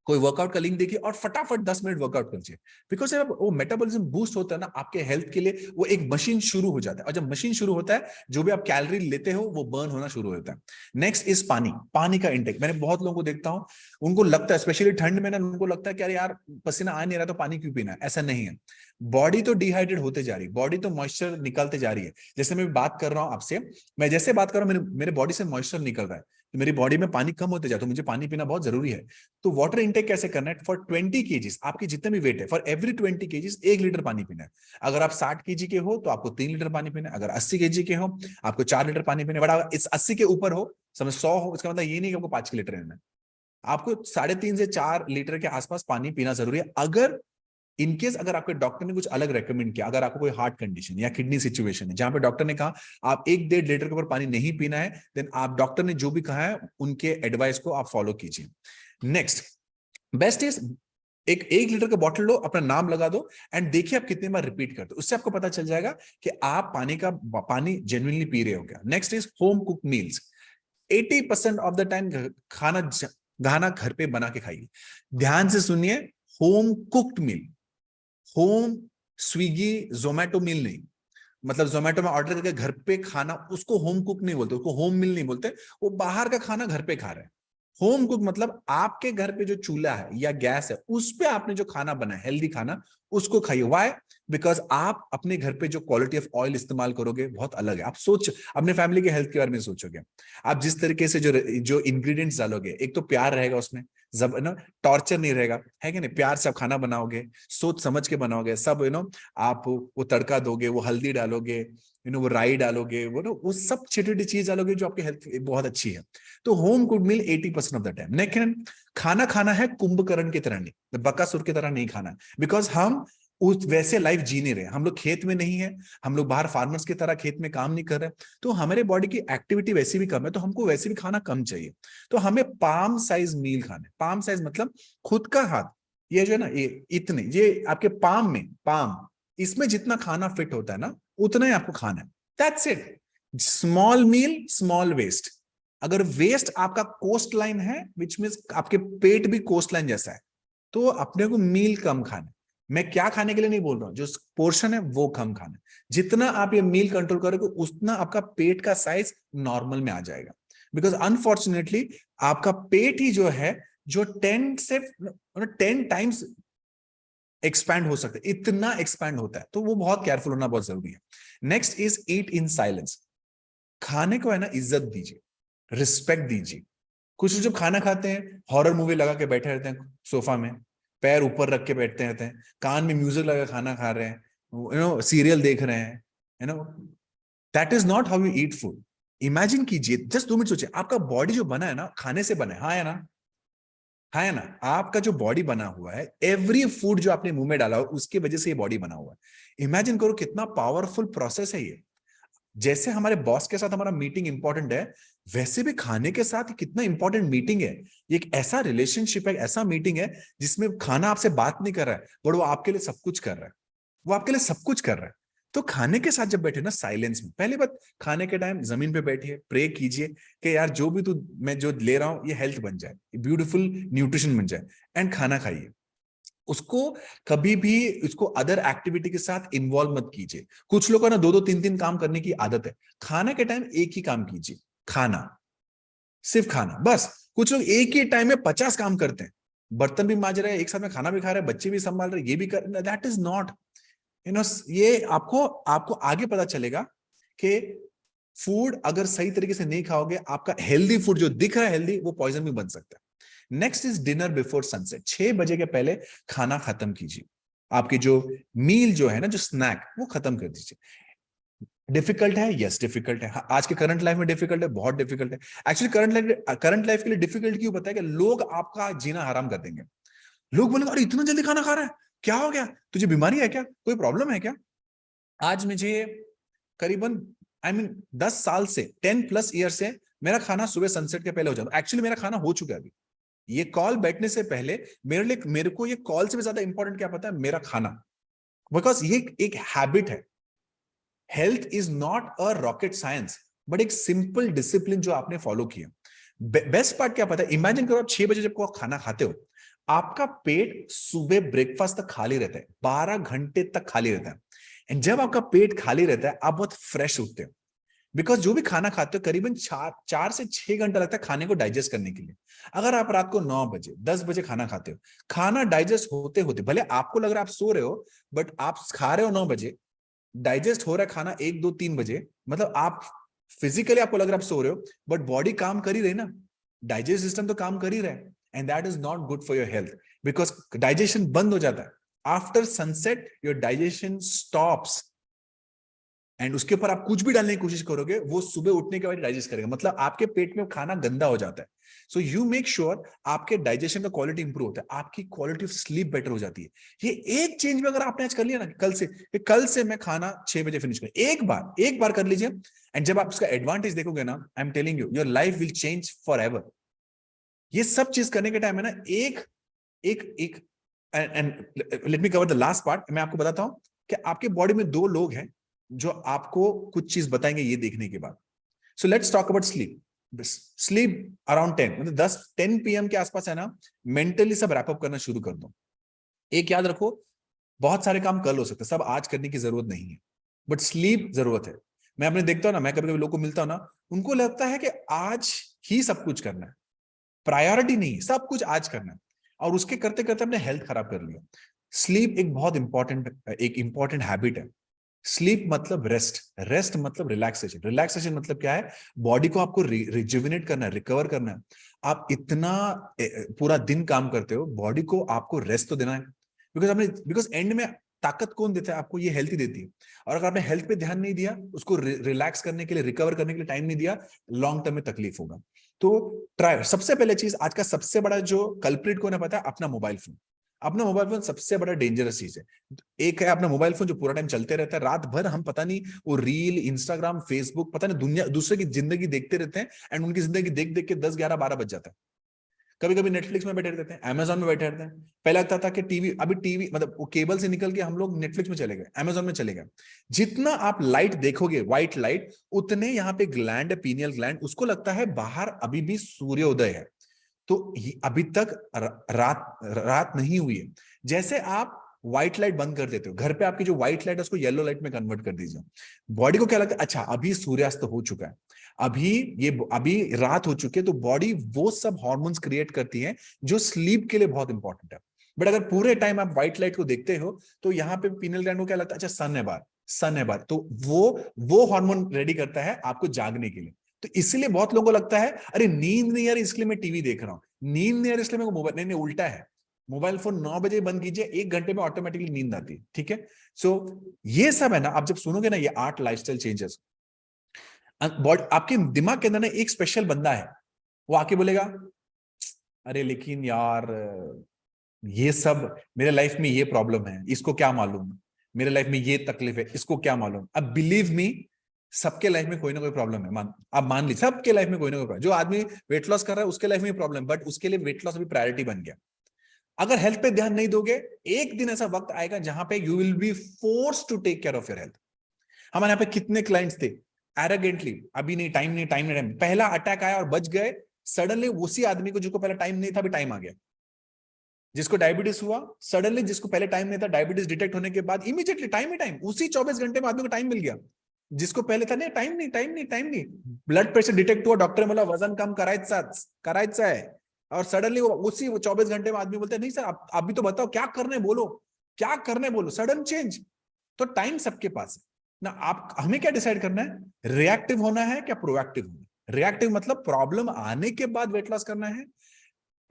कोई वर्कआउट का लिंक देखिए और फटाफट 10 मिनट वर्कआउट कीजिए, बिकॉज वो मेटाबॉलिज्म बूस्ट होता है ना आपके हेल्थ के लिए, वो एक मशीन शुरू हो जाता है, और जब मशीन शुरू होता है जो भी आप कैलोरी लेते हो वो बर्न होना शुरू होता है। नेक्स्ट इज पानी, पानी का इंटेक। मैंने बहुत लोगों को देखता हूं, उनको लगता है स्पेशली ठंड में ना, उनको लगता है कि अरे यार पसीना आ नहीं रहा तो पानी क्यों पीना है। ऐसा नहीं है, बॉडी तो डिहाइड्रेट होते जा रही है, बॉडी तो मॉइस्चर निकालते जा रही है। जैसे मैं बात कर रहा हूं आपसे, मैं जैसे बात कर रहा हूं मेरे बॉडी से मॉइस्चर निकल रहा है, तो मेरी बॉडी में पानी कम होते जाता है, तो मुझे पानी पीना बहुत जरूरी है। तो वाटर इंटेक कैसे करना है? फॉर 20 केजीज, आपकी जितने भी वेट है, फॉर एवरी 20 केजीज 1 लीटर पानी पीना है। अगर आप 60 केजी के हो तो आपको 3 लीटर पानी पीना है, अगर 80 केजी के हो आपको 4 लीटर पानी पीना है। बट अगर इस 80 के ऊपर हो, समझ 100 हो, इसका मतलब ये नहीं कि आपको 5 लीटर लेना है, आपको 3.5 से 4 लीटर के आसपास पानी पीना जरूरी है। अगर इनकेस अगर आपके डॉक्टर ने कुछ अलग रेकमेंड किया, अगर आपको कोई हार्ट कंडीशन या किडनी सिचुएशन है जहां पे डॉक्टर ने कहा आप 1-1.5 लीटर के ऊपर पानी नहीं पीना है, देन आप डॉक्टर ने जो भी कहा है उनके एडवाइस को आप फॉलो कीजिए। नेक्स्ट बेस्ट इज एक लीटर का बॉटल लो, अपना नाम लगा दो एंड देखिए आप कितने बार रिपीट करते हो, उससे आपको पता चल जाएगा कि आप पानी जेन्युइनली पी रहे हो क्या। Next is home cook meals. 80% of the time खाना घर पे बना के खाइए। ध्यान से सुनिए, home cooked meal, home Swiggy Zomato meal नहीं। मतलब जोमेटो में ऑर्डर करके घर पे खाना, उसको होम कुक नहीं बोलते, उसको होम मील नहीं बोलते, वो बाहर का खाना घर पे खा रहे हैं। होम कुक मतलब आपके घर पे जो चूल्हा है या गैस है उस पे आपने जो खाना बनाया हेल्दी खाना, उसको खाइए। व्हाई? बिकॉज आप अपने घर पे जो क्वालिटी ऑफ ऑयल इस्तेमाल करोगे बहुत अलग है। आप सोच अपने फैमिली के हेल्थ के बारे में सोचोगे, आप जिस तरीके से जो इंग्रेडिएंट्स डालोगे, एक तो प्यार रहेगा उसमें, जब ना टॉर्चर नहीं रहेगा, है कि नहीं, प्यार से आप खाना बनाओगे, सोच समझ के बनाओगे सब, आप वो तड़का दोगे, वो हल्दी डालोगे, वो राई डालोगे, वो सब छोटी छोटी चीज डालोगे जो आपकी हेल्थ बहुत अच्छी है। तो home cooked meal 80% of the time. लेकिन खाना खाना है कुंभकर्ण की तरह नहीं, बकासुर की तरह नहीं खाना, बिकॉज हम उस वैसे लाइफ जी नहीं रहे, हम लोग खेत में नहीं है, हम लोग बाहर फार्मर्स की तरह खेत में काम नहीं कर रहे, तो हमारे बॉडी की एक्टिविटी वैसी भी कम है, तो हमको वैसे भी खाना कम चाहिए। तो हमें पाम साइज मील खाना है। पाम साइज मतलब खुद का हाथ, ये जो है ना, ये इतने, ये आपके पाम में, पाम इसमें जितना खाना फिट होता है ना, उतना ही आपको खाना है। दैट्स इट। Small meal small waist. अगर वेस्ट आपका कोस्ट लाइन है, विच मीन्स आपके पेट भी कोस्ट लाइन जैसा है, तो अपने को मील कम खाना है। मैं क्या खाने के लिए नहीं बोल रहा हूं, जो पोर्शन है वो कम खाना है। जितना आप ये मील कंट्रोल करोगे उतना आपका पेट का साइज नॉर्मल में आ जाएगा। बिकॉज अनफॉर्चुनेटली आपका पेट ही जो है, जो 10 टाइम्स एक्सपैंड हो सकता है, इतना एक्सपैंड होता है, तो वो बहुत केयरफुल होना बहुत जरूरी है। Next is eat in silence. खाने को है ना इज्जत दीजिए, रिस्पेक्ट दीजिए। कुछ जब खाना खाते हैं हॉरर मूवी लगा के बैठे रहते हैं सोफा में, पैर ऊपर रख के बैठते रहते हैं, कान में म्यूजिक लगा खाना खा रहे हैं, सीरियल देख रहे हैं, that is not how you eat food. Imagine कीजिए, जस्ट 2 मिनट सोचिए, आपका बॉडी जो बना है ना, खाने से बना है, हाँ या ना, हाँ या ना, आपका जो बॉडी बना हुआ है, एवरी फूड जो आपने मुंह में डाला हो उसकी वजह से ये बॉडी बना हुआ है। इमेजिन करो कितना पावरफुल प्रोसेस है ये। जैसे हमारे बॉस के साथ हमारा मीटिंग इंपॉर्टेंट है, वैसे भी खाने के साथ कितना इंपॉर्टेंट मीटिंग है। ये एक ऐसा रिलेशनशिप है, ऐसा मीटिंग है जिसमें खाना आपसे बात नहीं कर रहा है, बट वो आपके लिए सब कुछ कर रहा है, वो आपके लिए सब कुछ कर रहा है। तो खाने के साथ जब बैठे ना साइलेंस में, पहली बात, खाने के टाइम जमीन पे बैठिए, प्रे कीजिए कि यार जो भी तू मैं जो ले रहा हूं ये हेल्थ बन जाए, ब्यूटीफुल न्यूट्रिशन बन जाए, एंड खाना खाइए। उसको कभी भी उसको अदर एक्टिविटी के साथ इन्वॉल्व मत कीजिए। कुछ लोगों को ना 2-2 3-3 काम करने की आदत है। खाने के टाइम एक ही काम कीजिए, खाना, सिर्फ खाना बस। कुछ लोग एक ही टाइम में 50 काम करते हैं, बर्तन भी मांज रहे हैं, एक साथ में खाना भी खा रहे हैं, बच्चे भी संभाल रहे हैं, ये भी कर, दैट इज नॉट, ये आपको आपको आगे पता चलेगा कि फूड अगर सही तरीके से नहीं खाओगे, आपका हेल्दी फूड जो दिख रहा है हेल्दी, वो पॉइजन भी बन सकता है। Next is dinner before sunset. 6 बजे के पहले खाना खत्म कीजिए। आपकी जो मील जो है ना, जो स्नैक, वो खत्म कर दीजिए। डिफिकल्ट है, यस डिफिकल्ट है, आज के करंट लाइफ में डिफिकल्ट है, बहुत डिफिकल्ट है। एक्चुअली करंट लाइफ के लिए डिफिकल्ट क्यों पता है? कि लोग आपका जीना हराम कर देंगे। लोग बोलेंगे अरे इतना जल्दी खाना खा रहा है, क्या हो गया, तुझे बीमारी है क्या, कोई प्रॉब्लम है क्या? आज मुझे करीबन I mean 10 साल से, 10+ ईयर से मेरा खाना सुबह सनसेट के पहले हो जाता है। एक्चुअली मेरा खाना हो चुका है अभी, ये कॉल बैठने से पहले मेरे को ये कॉल से भी ज्यादा इंपॉर्टेंट क्या पता है? मेरा खाना। बिकॉज ये एक हैबिट है। Health is not a rocket science, but एक सिंपल डिसिप्लिन जो आपने फॉलो किया। बेस्ट पार्ट क्या पता है? इमेजिन करो आप 6 बजे जब को खाना खाते हो, आपका पेट सुबह ब्रेकफास्ट तक खाली रहता है, 12 घंटे तक खाली रहता है। एंड जब आपका पेट खाली रहता है आप बहुत फ्रेश उठते हो, बिकॉज जो भी खाना खाते हो करीबन 4 से 6 घंटा लगता है खाने को डाइजेस्ट करने के लिए। अगर आप रात को 9 बजे 10 बजे खाना खाते हो, खाना डाइजेस्ट होते होते भले आपको लग रहा है आप सो रहे हो, बट आप खा रहे हो 9 बजे, डाइजेस्ट हो रहा है खाना 1 2 3 बजे, मतलब आप फिजिकली आपको लग रहा है आप सो रहे हो, बट बॉडी काम कर ही रही ना, डाइजेस्ट सिस्टम तो काम कर ही रहा है। And that is not good for your health, because digestion बंद हो जाता है after sunset, your digestion stops, and उसके ऊपर आप कुछ भी डालने की कोशिश करोगे वो सुबह उठने के बाद डाइजेस्ट करेगा, मतलब आपके पेट में खाना गंदा हो जाता है। सो यू मेक श्योर आपके डाइजेशन का क्वालिटी इंप्रूव होता है, आपकी क्वालिटी ऑफ स्लीप बेटर हो जाती है। ये एक चेंज में अगर आपने आज कर लिया ना, कल से मैं खाना 6 बजे फिनिश करूं, एक बार कर लीजिए, एंड जब आप उसका एडवांटेज देखोगे ना, I am telling you, your life will change for ever. ये सब चीज करने के टाइम है ना, एक एक एक and let me cover the last part. मैं आपको बताता हूं कि आपके बॉडी में 2 लोग हैं जो आपको कुछ चीज बताएंगे ये देखने के बाद। So let's talk about sleep. Sleep around 10, मतलब 10 PM के आसपास है ना, मेंटली सब रैप अप करना शुरू कर दो। एक याद रखो, बहुत सारे काम कल हो सकते हैं, सब आज करने की जरूरत नहीं है, बट स्लीप जरूरत है। मैं अपने देखता हूं ना, मैं कभी कभी लोगों को मिलता हूं ना, उनको लगता है कि आज ही सब कुछ करना है, प्रायोरिटी नहीं, सब कुछ आज करना है, और उसके करते करते अपने हेल्थ खराब कर लिया। स्लीप एक इंपॉर्टेंट हैबिट है। स्लीप मतलब रेस्ट, रेस्ट मतलब रिलैक्सेशन, रिलैक्सेशन मतलब क्या है, बॉडी को आपको रिजुविनेट करना है, रिकवर करना है। आप इतना पूरा दिन काम करते हो, बॉडी को आपको रेस्ट तो देना है, बिकॉज एंड में ताकत कौन देता है आपको, ये हेल्थ ही देती है। और अगर आपने हेल्थ पे ध्यान नहीं दिया, उसको रिलैक्स करने के लिए, रिकवर करने के लिए टाइम नहीं दिया, लॉन्ग टर्म में तकलीफ होगा। तो ट्राई, सबसे पहले चीज, आज का सबसे बड़ा जो कल्प्रिट को ना पता है, अपना मोबाइल फोन। अपना मोबाइल फोन सबसे बड़ा डेंजरस चीज है। एक है अपना मोबाइल फोन जो पूरा टाइम चलते रहता है, रात भर हम पता नहीं वो रील, इंस्टाग्राम, फेसबुक, पता नहीं दुनिया दूसरे की जिंदगी देखते रहते हैं, एंड उनकी जिंदगी देख देख के 10 11 12 बज जाता है। कभी कभी नेटफ्लिक्स में बैठे रहते हैं, अमेजोन में बैठे रहते हैं। पहले लगता था कि टीवी, अभी टीवी मतलब वो केबल से निकल के हम लोग नेटफ्लिक्स में चले गए, अमेजोन में चले गए। जितना आप लाइट देखोगे, व्हाइट लाइट, उतने यहाँ पे ग्लैंड है, पीनियल ग्लैंड, उसको लगता है बाहर अभी भी सूर्योदय है, तो अभी तक रात रात नहीं हुई है। जैसे आप व्हाइट लाइट बंद कर देते हो घर पे, आपकी जो व्हाइट लाइट है उसको येलो लाइट में कन्वर्ट कर दीजिए। बॉडी को क्या लगता है, अच्छा अभी सूर्यास्त हो चुका है, अभी रात हो चुकी है, तो बॉडी वो सब हार्मोन्स क्रिएट करती है जो स्लीप के लिए बहुत इंपॉर्टेंट है। बट अगर पूरे टाइम आप व्हाइट लाइट को देखते हो, तो यहाँ पे पीनल ग्लैंड को क्या लगता है, अच्छा सन है बाहर, सन है बाहर, तो वो हार्मोन रेडी करता है आपको जागने के लिए। तो इसलिए बहुत लोगों को लगता है अरे नींद नहीं आ रही इसलिए मैं टीवी देख रहा हूँ, नींद नहीं आ रही इसलिए मेरे को मोबाइल, नहीं, उल्टा है। मोबाइल फोन 9 बजे बंद कीजिए, 1 घंटे में ऑटोमेटिकली नींद आती है, ठीक है। सो ये सब है ना, आप जब सुनोगे ना ये 8 लाइफस्टाइल चेंजेस, आपके दिमाग के अंदर ना एक स्पेशल बंदा है, वो आके बोलेगा अरे लेकिन यार ये सब मेरे लाइफ में ये प्रॉब्लम है, इसको क्या मालूम, मेरे लाइफ में ये तकलीफ है, इसको क्या मालूम। अब बिलीव मी, सबके लाइफ में कोई ना कोई प्रॉब्लम है, आप मान लीजिए सबके लाइफ में कोई ना कोई प्रॉब्लम। जो आदमी वेट लॉस कर रहा है उसके लाइफ में प्रॉब्लम, बट उसके लिए वेट लॉस अभी प्रायोरिटी बन गया। अगर हेल्थ पे ध्यान नहीं दोगे, एक दिन ऐसा वक्त आएगा जहां पे you will be force to take care of your health. हमारे यहाँ पे कितने क्लाइंट्स थे, एरोगेंटली अभी नहीं, टाइम नहीं, टाइम नहीं, टाइम, पहला अटैक आया और बच गए, सडनली उसी आदमी को जिसको पहले टाइम नहीं था, अभी टाइम आ गया। जिसको डायबिटीज हुआ, सडनली जिसको पहले टाइम नहीं था, डायबिटीज डिटेक्ट होने के बाद इमीडिएटली टाइम ही टाइम, उसी 24 घंटे में आदमी को टाइम मिल गया। जिसको पहले था नहीं, टाइम नहीं, टाइम नहीं, टाइम नहीं, ब्लड प्रेशर डिटेक्ट हुआ, डॉक्टर बोला वजन कम करायचा है, और सडनली उसी 24 घंटे में आदमी बोलते नहीं सर आप भी तो बताओ क्या करने बोलो, क्या करने बोलो, सडन चेंज। तो टाइम सबके पास है ना, आप हमें क्या डिसाइड करना है, रिएक्टिव होना है क्या प्रोएक्टिव होना है। रिएक्टिव मतलब प्रॉब्लम आने के बाद वेट लॉस करना है,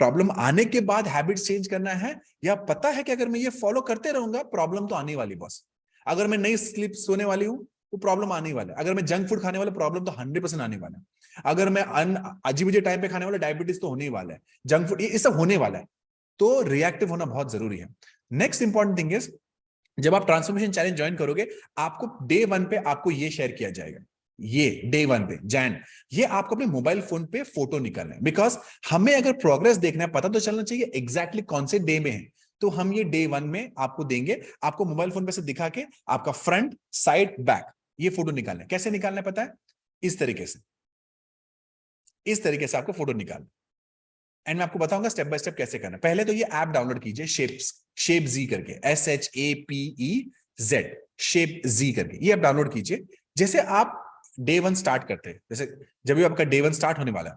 प्रॉब्लम आने के बाद हैबिट्स चेंज करना है, या पता है कि अगर मैं ये फॉलो करते रहूंगा प्रॉब्लम तो आने वाली बॉस। अगर मैं नहीं स्लीप सोने वाली हूं वो प्रॉब्लम आने वाला है, अगर मैं जंक फूड खाने वाला प्रॉब्लम तो 100% आने वाला है, अगर मैं अजीब टाइम पे खाने वाला डायबिटीज तो होने ही वाला है, जंक फूड ये सब होने वाला है। तो रिएक्टिव होना बहुत जरूरी है। नेक्स्ट इंपॉर्टेंट थिंग इज, जब आप ट्रांसफॉर्मेशन चैलेंज ज्वाइन करोगे, आपको डे 1 पे आपको ये शेयर किया जाएगा, ये डे 1 पे जैन, ये आपको अपने मोबाइल फोन पे फोटो निकालना है, बिकॉज हमें अगर प्रोग्रेस देखना है, पता तो चलना चाहिए एग्जैक्टली कौन से डे में है। तो हम ये डे 1 में आपको देंगे, आपको मोबाइल फोन पे से दिखा के आपका फ्रंट साइड बैक ये फोटो निकालना है। कैसे निकालना है पता है, इस तरीके से, इस तरीके से आपको फोटो निकालना। एंड मैं आपको बताऊंगा स्टेप बाय स्टेप कैसे करना। पहले तो ये ऐप डाउनलोड कीजिए, शेप जी करके, SHAPEZ, शेप जी करके, ये आप डाउनलोड कीजिए। जैसे आप डे 1 स्टार्ट करते हैं, जैसे जब भी आपका डे 1 स्टार्ट होने वाला है,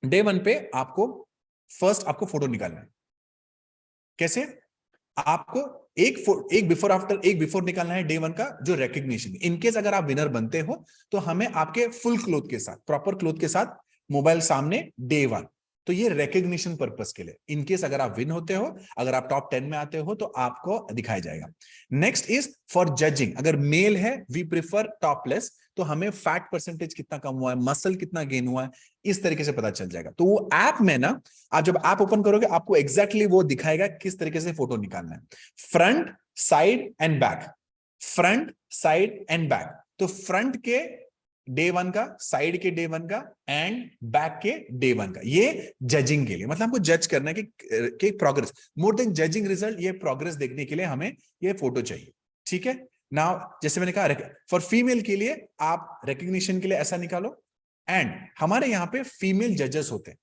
डे 1 पे आपको फर्स्ट आपको फोटो निकालना है। कैसे? आपको एक बिफोर आफ्टर, एक बिफोर निकालना है डे 1 का, जो रिकग्निशन। इनकेस अगर आप विनर बनते हो तो हमें आपके फुल क्लोथ के साथ, प्रॉपर क्लोथ के साथ, मोबाइल सामने, डे 1। तो ये रिकग्निशन पर्पस के लिए, इनकेस अगर आप विन होते हो, अगर आप टॉप 10 में आते हो तो आपको दिखाया जाएगा। Next is for judging. अगर मेल है, वी प्रिफर टॉपलेस, तो हमें फैट परसेंटेज कितना कम हुआ है, मसल कितना गेन हुआ है, इस तरीके से पता चल जाएगा। तो वो ऐप में ना, आप जब ऐप ओपन करोगे आपको एग्जैक्टली वो दिखाएगा किस तरीके से फोटो निकालना है। Front, side and back, front, side and back. तो फ्रंट के डे 1 का, साइड के डे 1 का एंड बैक के डे 1 का, ये जजिंग के लिए, मतलब हमको जज करना है कि progress, more than judging result, ये प्रोग्रेस देखने के लिए हमें ये फोटो चाहिए। ठीक है। नाउ जैसे मैंने कहा, फॉर फीमेल के लिए आप रिकग्निशन के लिए ऐसा निकालो। एंड हमारे यहाँ पे फीमेल जजेस होते हैं,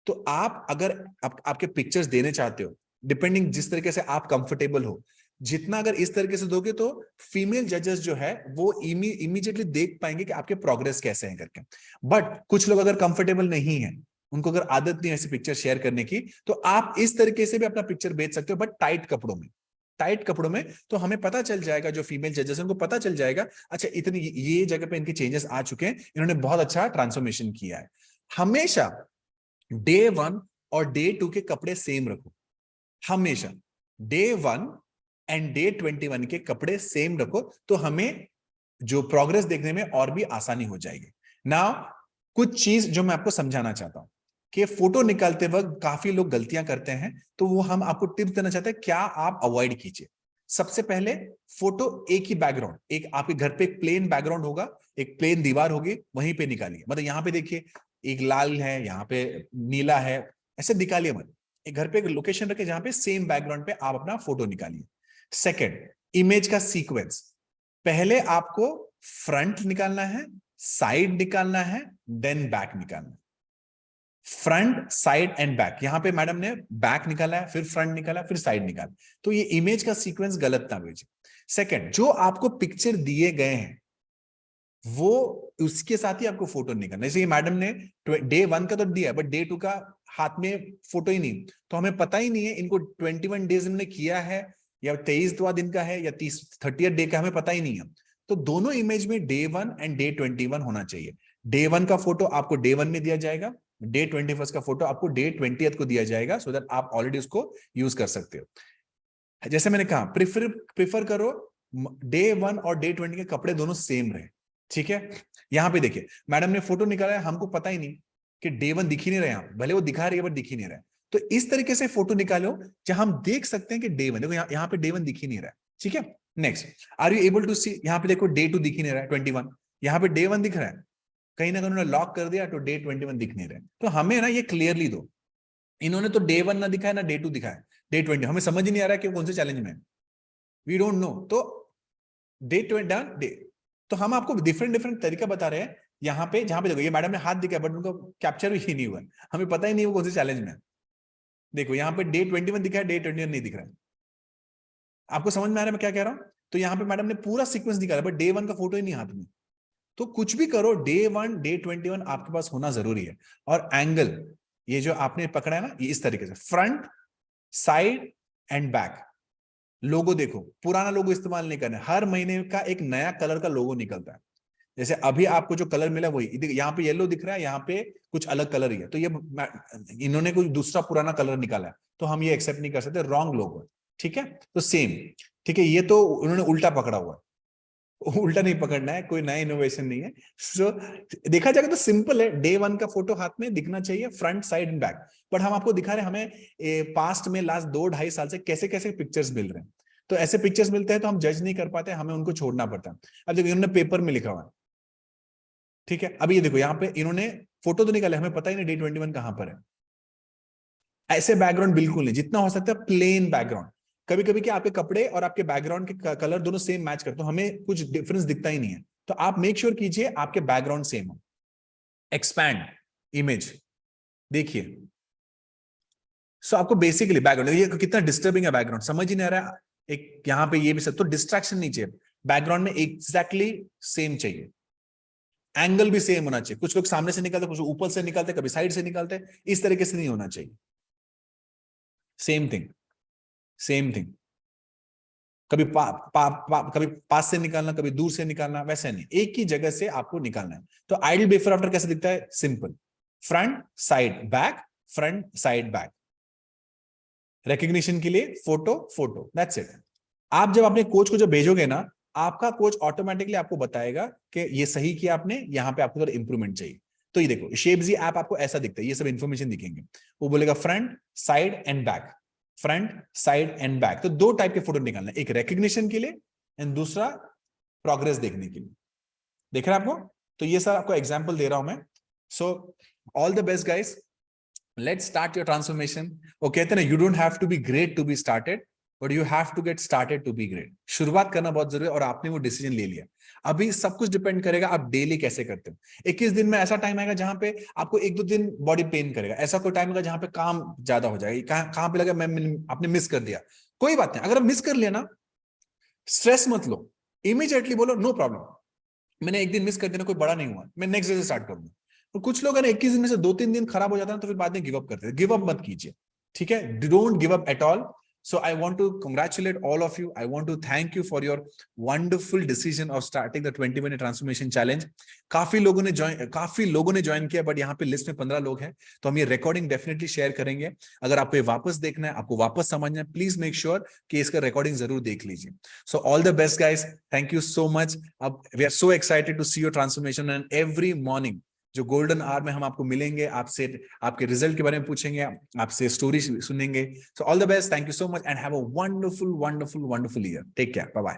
तो आप अगर आपके पिक्चर्स देने चाहते हो, डिपेंडिंग जिस तरीके से आप कंफर्टेबल हो, जितना अगर इस तरीके से दोगे तो फीमेल जजेस जो है वो इमीडिएटली देख पाएंगे कि आपके प्रोग्रेस कैसे हैं करके। बट कुछ लोग अगर कंफर्टेबल नहीं है, उनको अगर आदत नहीं है ऐसी पिक्चर शेयर करने की, तो आप इस तरीके से भी अपना पिक्चर भेज सकते हो, बट टाइट कपड़ों में, टाइट कपड़ों में। तो हमें पता चल जाएगा, जो फीमेल जजेस हैं उनको पता चल जाएगा, अच्छा इतनी ये जगह पे इनके चेंजेस आ चुके हैं, इन्होंने बहुत अच्छा ट्रांसफॉर्मेशन किया है। हमेशा डे 1 और डे 2 के कपड़े सेम रखो, हमेशा डे 1 एंड डे 21 के कपड़े सेम रखो, तो हमें जो प्रोग्रेस देखने में और भी आसानी हो जाएगी। नाउ कुछ चीज जो मैं आपको समझाना चाहता हूं, कि फोटो निकालते वक्त काफी लोग गलतियां करते हैं, तो वो हम आपको टिप्स देना चाहते हैं, क्या आप अवॉइड कीजिए। सबसे पहले, फोटो एक ही बैकग्राउंड, एक आपके घर पे एक प्लेन बैकग्राउंड होगा, एक प्लेन दीवार होगी, वहीं पे निकालिए। मतलब यहाँ पे देखिए, एक लाल है, यहाँ पे नीला है, ऐसे निकालिए मत। एक घर पे एक लोकेशन रखे जहां पे सेम बैकग्राउंड पे आप अपना फोटो निकालिए। सेकेंड, इमेज का सीक्वेंस। पहले आपको फ्रंट निकालना है, साइड निकालना है, देन बैक निकालना है। Front, side and back. यहां पे मैडम ने बैक निकाला है, फिर फ्रंट निकाला, फिर साइड निकाला, तो ये इमेज का सीक्वेंस गलत ना भेजे। सेकंड, जो आपको पिक्चर दिए गए हैं वो उसके साथ ही आपको फोटो निकालना। जैसे ये मैडम ने डे 1 का तो दिया है, बट डे 2 का हाथ में फोटो ही नहीं, तो हमें पता ही नहीं है इनको 21 डेज इन्होंने किया है, या 23वां दिन का है, या 30 डे का, हमें पता ही नहीं है। तो दोनों इमेज में डे 1 एंड डे 21 होना चाहिए। डे 1 का फोटो आपको डे 1 में दिया जाएगा, डे 21 का फोटो आपको डे 20 को दिया जाएगा, सो दैट आप ऑलरेडी उसको यूज कर सकते हो। जैसे मैंने कहा, प्रिफर करो डे 1 और डे 20 के कपड़े दोनों सेम रहे। ठीक है। यहां पे देखिए, मैडम ने फोटो निकाला है, हमको पता ही नहीं कि डे 1 दिख ही नहीं रहे, यहां भले वो दिखा रही है बट दिख ही नहीं रहा है। तो इस तरीके से फोटो निकालो जहां हम देख सकते हैं कि डे 1, देखो यहाँ पे डे 1 दिख ही नहीं रहा है। ठीक है। Next, are you able to see, यहाँ पे देखो डे 2 दिख ही नहीं रहा है, 21, यहाँ पे डे 1 दिख रहा है, कहीं ना कहीं उन्होंने लॉक कर दिया, तो डे 21 दिख नहीं रहा है। तो हमें ना ये क्लियरली दो, इन्होंने तो डे 1 ना दिखाया ना डे 2 दिखाया, डे 20, हमें समझ ही नहीं आ रहा है कि कौन से चैलेंज में, वी डोंट नो। तो डे 20 डन डे, तो हम आपको डिफरेंट डिफरेंट तरीका बता रहे हैं। यहाँ पे जहां पे देखो, ये मैडम ने हाथ दिखाया बट उनको कैप्चर भी नहीं हुआ, हमें पता ही नहीं वो कौन से चैलेंज में। देखो यहाँ पे डे 21 दिखा है, डे 21 नहीं दिख रहा है। आपको समझ में आ रहा है मैं क्या कह रहा हूं? तो यहाँ पे मैडम ने पूरा सीक्वेंस निकाला, बट डे 1 का फोटो ही नहीं हाथ में। तो कुछ भी करो, डे 1 डे 21 आपके पास होना जरूरी है। और एंगल, ये जो आपने पकड़ा है ना, ये इस तरीके से फ्रंट, साइड एंड बैक। लोगो देखो, पुराना लोगो इस्तेमाल नहीं करना है, हर महीने का एक नया कलर का लोगो निकलता है। जैसे अभी आपको जो कलर मिला वही, यहाँ पे येलो दिख रहा है, यहाँ पे कुछ अलग कलर ही है, तो ये इन्होंने कुछ दूसरा पुराना कलर निकाला है, तो हम ये एक्सेप्ट नहीं कर सकते, रॉन्ग लोगो। ठीक है। तो सेम, ठीक है, ये तो उन्होंने उल्टा पकड़ा हुआ है, उल्टा नहीं पकड़ना है, कोई नया इनोवेशन नहीं है। सो देखा जाएगा तो सिंपल है, डे 1 का फोटो हाथ में दिखना चाहिए, front, side and back. But हम आपको दिखा रहे हैं हमें पास्ट में लास्ट 2-2.5 साल से कैसे कैसे पिक्चर्स मिल रहे हैं। तो ऐसे पिक्चर्स मिलते हैं तो हम जज नहीं कर पाते, हमें उनको छोड़ना पड़ता है। अब देखो, इन्होंने पेपर में लिखा हुआ है, ठीक है, अभी ये देखो यहाँ पे इन्होंने फोटो तो निकाले, हमें पता ही नहीं डे 21 कहां पर है। ऐसे बैकग्राउंड बिल्कुल नहीं, जितना हो सकता है प्लेन बैकग्राउंड। कभी कभी क्या आपके कपड़े और आपके बैकग्राउंड के कलर दोनों सेम मैच करते हो, हमें कुछ डिफरेंस दिखता ही नहीं है, तो आप मेक श्योर कीजिए आपके बैकग्राउंड सेम हो। एक्सपैंड इमेज, देखिए सो आपको बेसिकली बैकग्राउंड, ये कितना डिस्टर्बिंग है बैकग्राउंड, समझ ही नहीं आ रहा, एक यहाँ पे ये भी सब, तो डिस्ट्रैक्शन नहीं चाहिए बैकग्राउंड में, एग्जैक्टली सेम चाहिए, एंगल भी सेम होना चाहिए, कुछ लोग सामने से निकलते, कुछ ऊपर से निकलते, कभी साइड से निकलते, इस तरीके से नहीं होना चाहिए, सेम थिंग, सेम थिंग, कभी कभी पास से निकालना, कभी दूर से निकालना, वैसे नहीं, एक ही जगह से आपको निकालना है। तो आइडियल बिफोर आफ्टर कैसे दिखता है, simple, front side back, front side back, recognition के लिए फोटो फोटो, दैट्स इट। आप जब अपने कोच को जब भेजोगे ना, आपका कोच ऑटोमेटिकली आपको बताएगा कि ये सही किया आपने, यहां पे आपको थोड़ा इंप्रूवमेंट चाहिए। तो ये देखो शेप्स ऐप आपको ऐसा दिखता है, ये सब इंफॉर्मेशन दिखेंगे, वो बोलेगा front side and back, front side and back. तो दो टाइप के फोटो निकालना है, एक रिकग्निशन के लिए एंड दूसरा प्रोग्रेस देखने के लिए। देख रहे हैं आपको? तो ये सर आपको एग्जांपल दे रहा हूं मैं। So all the best guys, let's start your transformation. वो कहते हैं ना, you don't have to be great to be started, but you have to get started to be great. शुरुआत करना बहुत जरूरी है, और आपने वो डिसीजन ले लिया। अभी सब कुछ डिपेंड करेगा आप डेली कैसे करते हो। 21 दिन में ऐसा टाइम आएगा जहां पे आपको 1-2 दिन बॉडी पेन करेगा, ऐसा कोई टाइम आएगा जहां पे काम ज्यादा हो जाएगा, कहां पे लगा मैं आपने मिस कर दिया, कोई बात नहीं, अगर आप मिस कर लिया ना, स्ट्रेस मत लो, इमीडिएटली बोलो नो प्रॉब्लम, मैंने एक दिन मिस कर दिया, कोई बड़ा नहीं हुआ, मैं नेक्स्ट डे से स्टार्ट करूंगा। और कुछ लोग है ना 21 दिन में से 2-3 दिन खराब हो जाता है तो फिर बाद में गिव अप करते हैं। गिव अप मत कीजिए, ठीक है, don't give up at all. So I want to congratulate all of you. I want to thank you for your wonderful decision of starting the 20-minute transformation challenge. काफी लोगों ने join किया, but यहाँ पे लिस्ट में 15 लोग हैं, तो हम ये रिकॉर्डिंग डेफिनेटली शेयर करेंगे। अगर आपको ये वापस देखना है, आपको वापस समझना है, प्लीज मेक श्योर कि इसका रिकॉर्डिंग जरूर देख लीजिए। So all the best guys, thank you so much. अब we are so excited to see your transformation, and every morning जो गोल्डन आवर में हम आपको मिलेंगे, आपसे आपके रिजल्ट के बारे में पूछेंगे, आपसे स्टोरी सुनेंगे। So all the best, thank you so much, and have a wonderful wonderful wonderful year. Take care, bye bye.